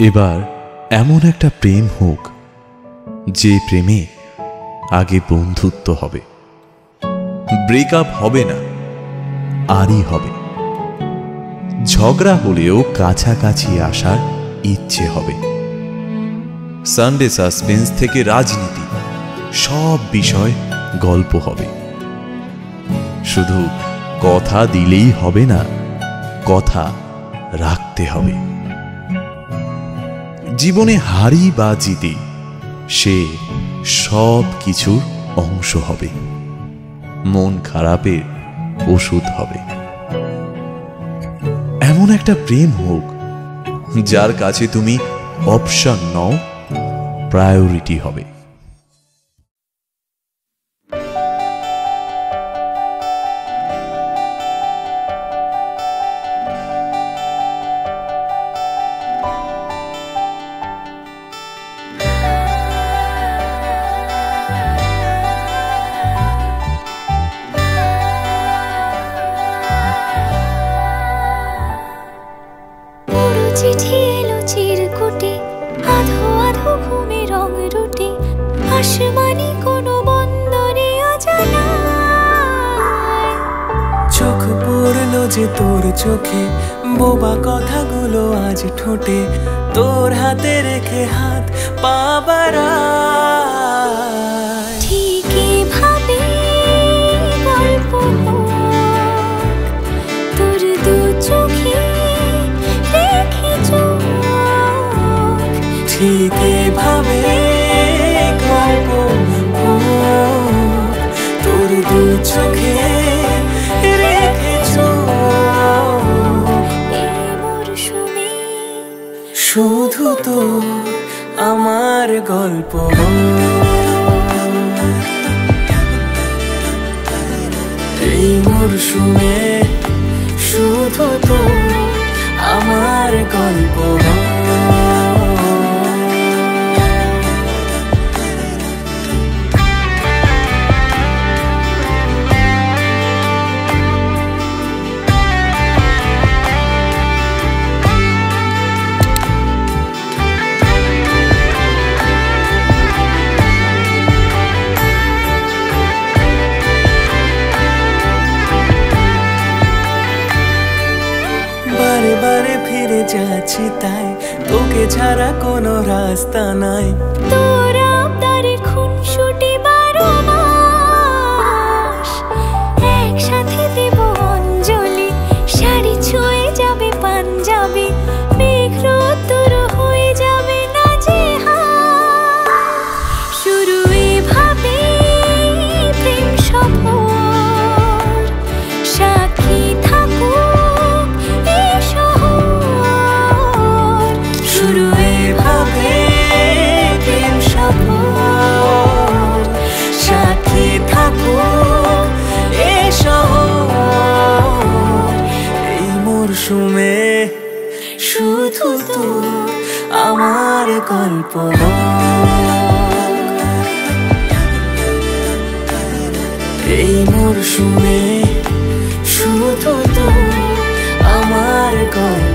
এবার এমন একটা প্রেম হোক যে প্রেমে আগে বন্ধুত্ব হবে, ব্রেকআপ হবে না, আরই হবে। ঝগড়া হলেও কাছাকাছি আসার ইচ্ছে হবে। সানডে সাসপেন্স থেকে রাজনীতি, সব বিষয় গল্প হবে। শুধু কথা দিলেই হবে না, কথা রাখতে হবে। জীবনে হারি বা জিতে সে সব কিছুর অংশ হবে, মন খারাপের ওষুধ হবে। এমন একটা প্রেম হোক যার কাছে তুমি অপশন নও, প্রায়োরিটি হবে। চিঠি এলো চিরকুটে, আধো আধো ঘুমে রং রুটে, আসমানি কোনো বন্দরে অজানায়। চোখ পড়লো যে তোর চোখে, বোবা কথাগুলো আজ ঠোঁটে, তোর হাতে রেখে হাত পা বাড়ায়। ঠিক এভাবে গল্প হোক তোর দু চোখে রেখে চোখ, ঠিক এভাবে গল্প হোক তোর দু চোখে রেখে চোখ। এই মরশুমে শুধু তো আমার গল্প, এই মরশুমে শুধু তো আমার গল্প। বারে বারে ফিরে যাচ্ছি তাই, তোকে ছাড়া কোনো রাস্তা নাই। তোর আবদারের খুনসুটি 12 মাস, একসাথে দেব অঞ্জলি, শাড়ি ছুঁয়ে যাবে পাঞ্জাবি, মেঘ রোদ্দুর হয়ে যাবে নাজেহাল। শুরু এভাবে প্রেম সফর, সাক্ষী থাকুক এই শহর। শুরু এভাবে প্রেম সফর, সাথী থাকুক এ শহর। এই মরশুমে শুধু তো আমার গল্প, এই মরশুমে শুধু তো আমার গল্প।